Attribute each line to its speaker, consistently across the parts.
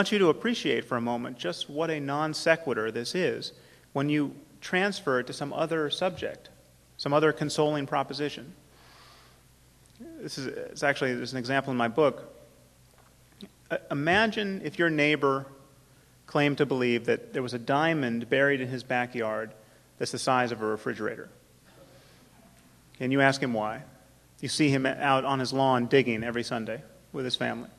Speaker 1: want you to appreciate for a moment just what a non sequitur this is when you transfer it to some other subject, some other consoling proposition. There's an example in my book. Imagine if your neighbor claimed to believe that there was a diamond buried in his backyard that's the size of a refrigerator. And you ask him why. You see him out on his lawn digging every Sunday with his family.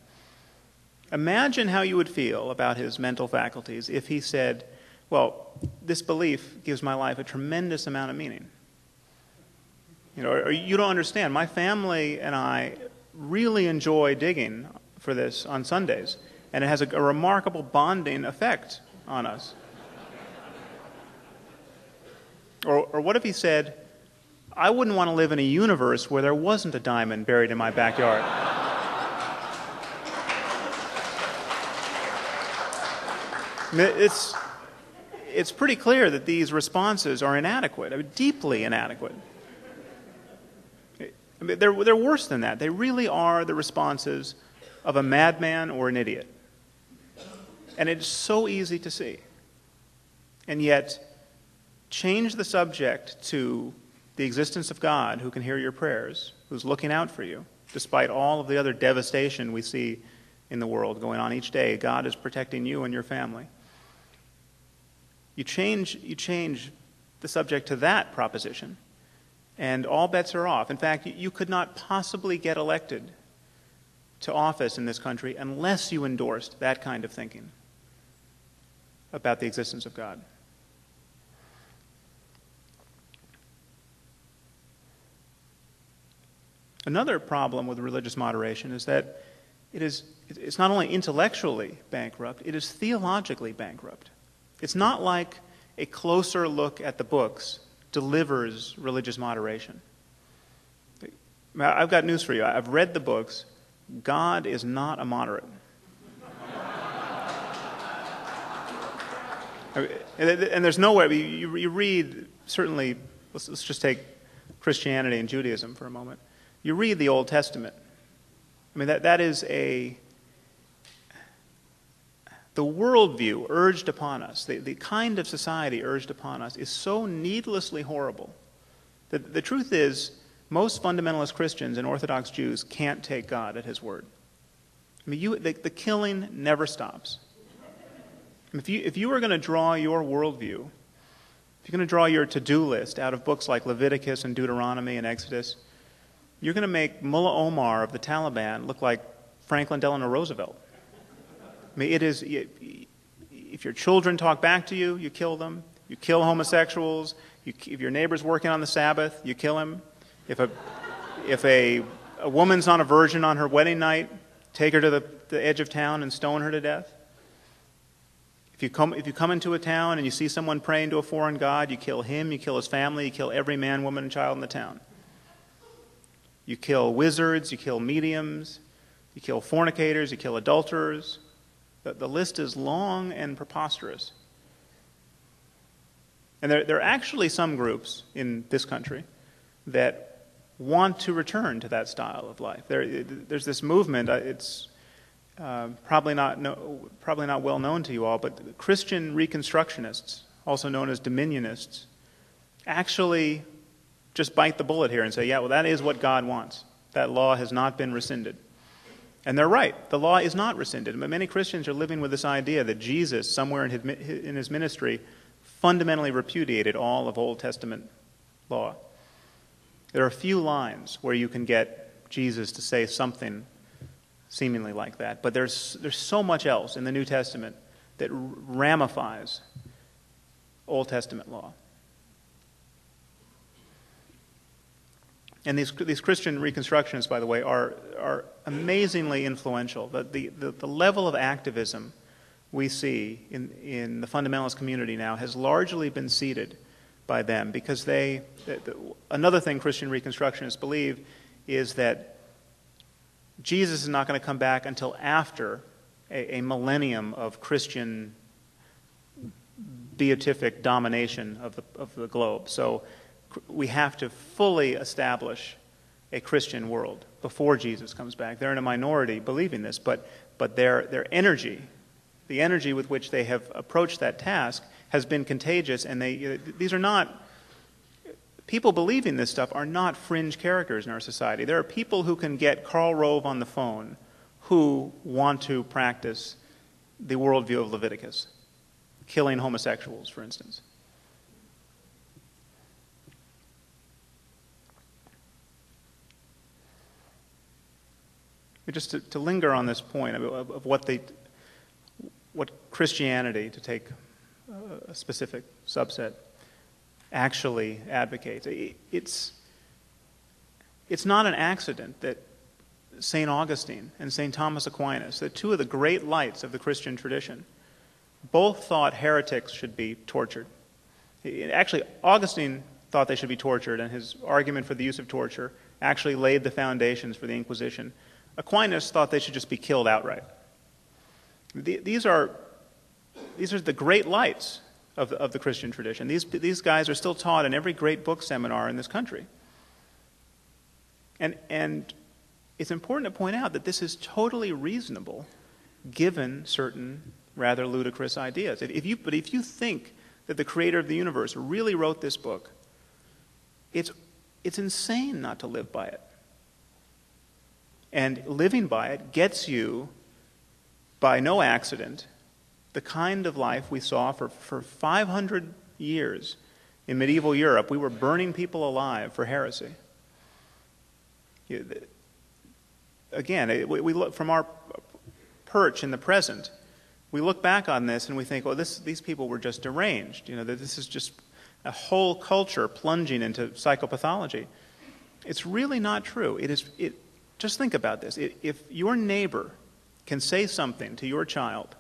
Speaker 1: Imagine how you would feel about his mental faculties if he said, well, this belief gives my life a tremendous amount of meaning. Or you don't understand. My family and I really enjoy digging for this on Sundays, and it has a remarkable bonding effect on us. Or what if he said, I wouldn't want to live in a universe where there wasn't a diamond buried in my backyard. It's pretty clear that these responses are inadequate, deeply inadequate. They're worse than that. They really are the responses of a madman or an idiot. And it's so easy to see. And yet, change the subject to the existence of God who can hear your prayers, who's looking out for you, despite all of the other devastation we see in the world going on each day. God is protecting you and your family. You change the subject to that proposition, and all bets are off. In fact, you could not possibly get elected to office in this country unless you endorsed that kind of thinking about the existence of God. Another problem with religious moderation is that it's not only intellectually bankrupt, it is theologically bankrupt. It's not like a closer look at the books delivers religious moderation. I've got news for you. I've read the books. God is not a moderate. And there's no way, you read, certainly, let's just take Christianity and Judaism for a moment. You read the Old Testament. I mean, that is the worldview urged upon us, the kind of society urged upon us is so needlessly horrible that the truth is most fundamentalist Christians and Orthodox Jews can't take God at his word. I mean, the killing never stops. If you were going to draw your worldview, if you're going to draw your to-do list out of books like Leviticus and Deuteronomy and Exodus, you're going to make Mullah Omar of the Taliban look like Franklin Delano Roosevelt. I mean, if your children talk back to you, you kill them. You kill homosexuals. If your neighbor's working on the Sabbath, you kill him. If a woman's not a virgin on her wedding night, take her to the edge of town and stone her to death. If you come into a town and you see someone praying to a foreign god, you kill him, you kill his family, you kill every man, woman, and child in the town. You kill wizards, you kill mediums, you kill fornicators, you kill adulterers. The list is long and preposterous. And there are actually some groups in this country that want to return to that style of life. There's this movement, it's probably not well known to you all, but Christian Reconstructionists, also known as dominionists, actually just bite the bullet here and say, yeah, well, that is what God wants. That law has not been rescinded. And they're right. The law is not rescinded. But many Christians are living with this idea that Jesus, somewhere in his ministry, fundamentally repudiated all of Old Testament law. There are a few lines where you can get Jesus to say something seemingly like that. But there's so much else in the New Testament that ramifies Old Testament law. And these Christian Reconstructionists, by the way, are amazingly influential. The level of activism we see in the fundamentalist community now has largely been seeded by them because another thing Christian Reconstructionists believe is that Jesus is not going to come back until after a millennium of Christian beatific domination of the globe. So we have to fully establish a Christian world before Jesus comes back. They're in a minority believing this, but their energy the energy with which they have approached that task has been contagious, and these are not, people believing this stuff are not fringe characters in our society. There are people who can get Karl Rove on the phone who want to practice the worldview of Leviticus, killing homosexuals, for instance. Just to linger on this point of what Christianity, to take a specific subset, actually advocates. It's not an accident that St. Augustine and St. Thomas Aquinas, the two of the great lights of the Christian tradition, both thought heretics should be tortured. Actually, Augustine thought they should be tortured, and his argument for the use of torture actually laid the foundations for the Inquisition. Aquinas thought they should just be killed outright. These are the great lights of the Christian tradition. These guys are still taught in every great book seminar in this country. And it's important to point out that this is totally reasonable given certain rather ludicrous ideas. But if you think that the creator of the universe really wrote this book, it's insane not to live by it. And living by it gets you, by no accident, the kind of life we saw for 500 years in medieval Europe. We were burning people alive for heresy. Again, we look from our perch in the present, we look back on this and we think, well, these people were just deranged. That this is just a whole culture plunging into psychopathology. It's really not true. Just think about this. If your neighbor can say something to your child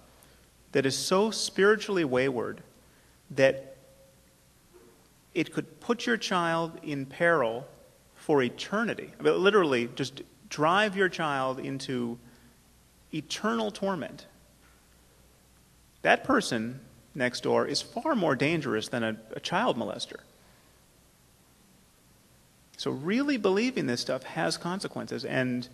Speaker 1: that is so spiritually wayward that it could put your child in peril for eternity, I mean, literally just drive your child into eternal torment, that person next door is far more dangerous than a child molester. So really believing this stuff has consequences, and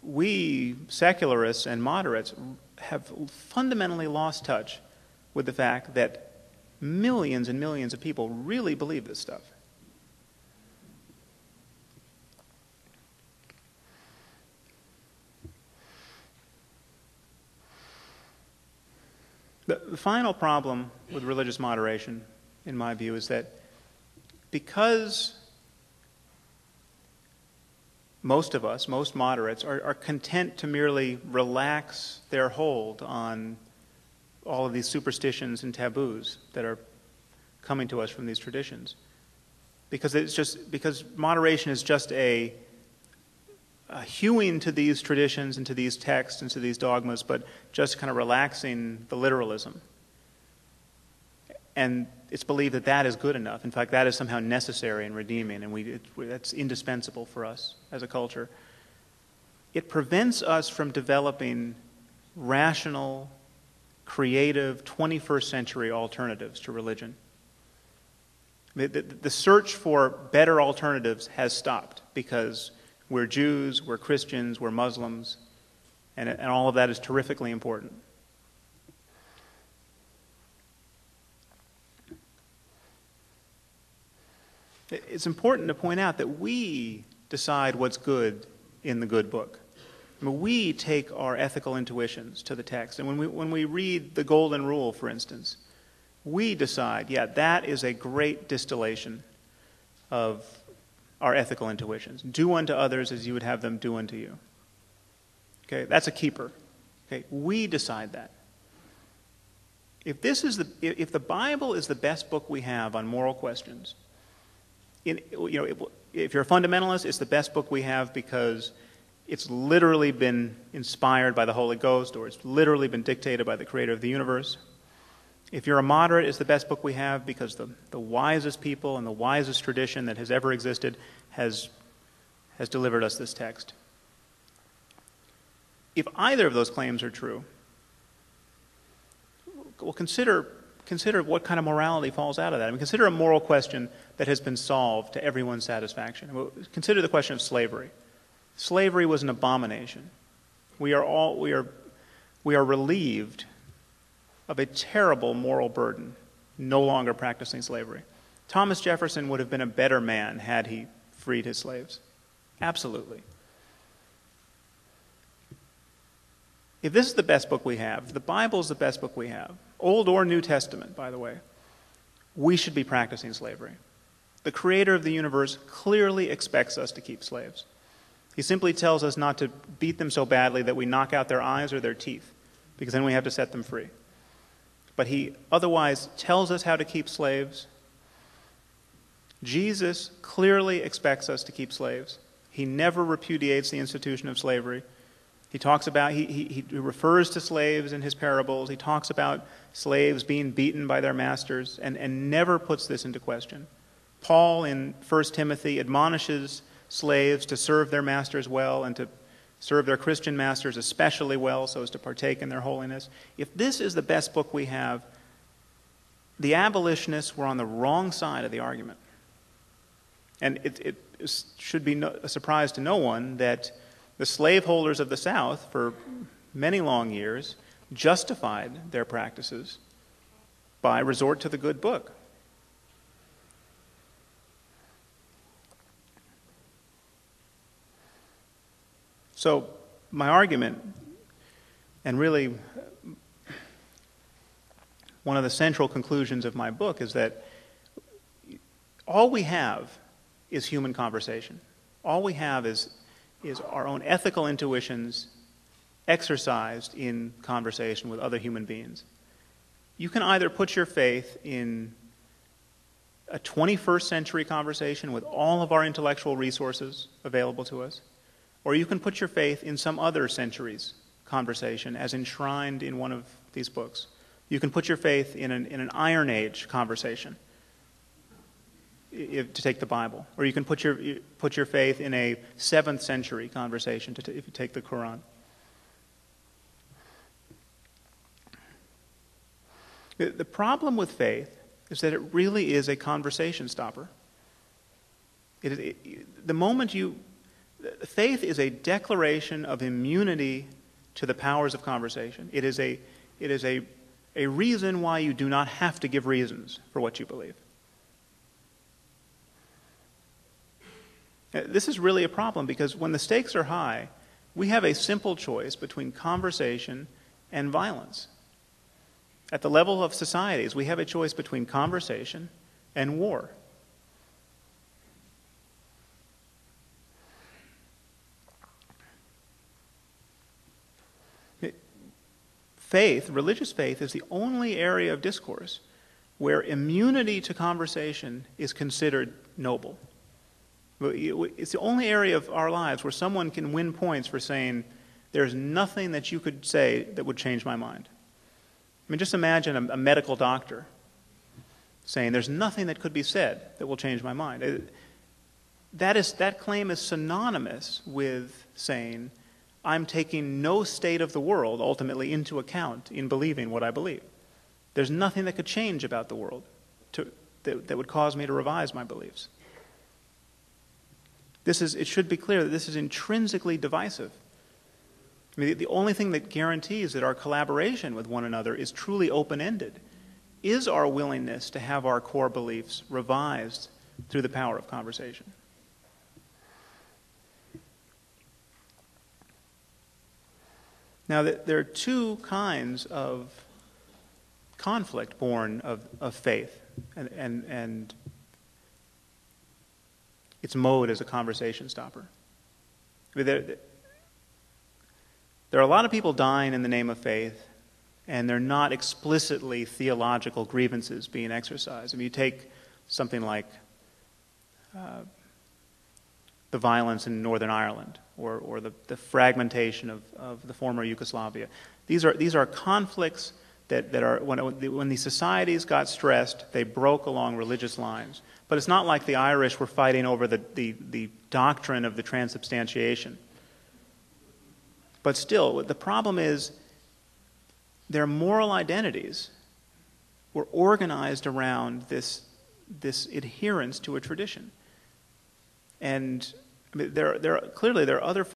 Speaker 1: we secularists and moderates have fundamentally lost touch with the fact that millions and millions of people really believe this stuff. The final problem with religious moderation, in my view, is that because most of us, most moderates, are content to merely relax their hold on all of these superstitions and taboos that are coming to us from these traditions. Because moderation is just a hewing to these traditions and to these texts and to these dogmas, but just kind of relaxing the literalism. And it's believed that that is good enough. In fact, that is somehow necessary and redeeming, and that's indispensable for us as a culture. It prevents us from developing rational, creative, 21st century alternatives to religion. The search for better alternatives has stopped because we're Jews, we're Christians, we're Muslims, and all of that is terrifically important. It's important to point out that we decide what's good in the good book. I mean, we take our ethical intuitions to the text. And when we read the Golden Rule, for instance, we decide, yeah, that is a great distillation of our ethical intuitions. Do unto others as you would have them do unto you. Okay, that's a keeper. Okay, we decide that. If the Bible is the best book we have on moral questions, if you're a fundamentalist, it's the best book we have because it's literally been inspired by the Holy Ghost, or it's literally been dictated by the creator of the universe. If you're a moderate, it's the best book we have because the wisest people and the wisest tradition that has ever existed has delivered us this text. If either of those claims are true, well, consider what kind of morality falls out of that. I mean, consider a moral question that has been solved to everyone's satisfaction. Consider the question of slavery. Slavery was an abomination. We are relieved of a terrible moral burden, no longer practicing slavery. Thomas Jefferson would have been a better man had he freed his slaves. Absolutely. If this is the best book we have, if the Bible is the best book we have, Old or New Testament, by the way, we should be practicing slavery. The Creator of the universe clearly expects us to keep slaves. He simply tells us not to beat them so badly that we knock out their eyes or their teeth, because then we have to set them free. But he otherwise tells us how to keep slaves. Jesus clearly expects us to keep slaves. He never repudiates the institution of slavery. He talks about, he refers to slaves in his parables. He talks about slaves being beaten by their masters and never puts this into question. Paul in 1 Timothy admonishes slaves to serve their masters well and to serve their Christian masters especially well so as to partake in their holiness. If this is the best book we have, the abolitionists were on the wrong side of the argument. And it should be a surprise to no one that the slaveholders of the South, for many long years, justified their practices by resort to the good book. So my argument, and really one of the central conclusions of my book, is that all we have is human conversation. All we have is our own ethical intuitions exercised in conversation with other human beings. You can either put your faith in a 21st century conversation with all of our intellectual resources available to us, or you can put your faith in some other century's conversation as enshrined in one of these books. You can put your faith in an Iron Age conversation, to take the Bible, or you can put your faith in a 7th century conversation if you take the Quran. The problem with faith is that it really is a conversation stopper. Faith is a declaration of immunity to the powers of conversation. It is a reason why you do not have to give reasons for what you believe. This is really a problem because when the stakes are high, we have a simple choice between conversation and violence. At the level of societies, we have a choice between conversation and war. Faith, religious faith, is the only area of discourse where immunity to conversation is considered noble. It's the only area of our lives where someone can win points for saying, there's nothing that you could say that would change my mind. I mean, just imagine a medical doctor saying, there's nothing that could be said that will change my mind. That claim is synonymous with saying, I'm taking no state of the world ultimately into account in believing what I believe. There's nothing that could change about the world that would cause me to revise my beliefs. It should be clear that this is intrinsically divisive. I mean, the only thing that guarantees that our collaboration with one another is truly open-ended is our willingness to have our core beliefs revised through the power of conversation. Now, there are two kinds of conflict born of faith and its mode as a conversation stopper. I mean, there are a lot of people dying in the name of faith, and they're not explicitly theological grievances being exercised. I mean, you take something like the violence in Northern Ireland, or the fragmentation of the former Yugoslavia. These are conflicts that are, when these societies got stressed, they broke along religious lines. But it's not like the Irish were fighting over the doctrine of the transubstantiation. But still, the problem is their moral identities were organized around this adherence to a tradition. And I mean, clearly there are other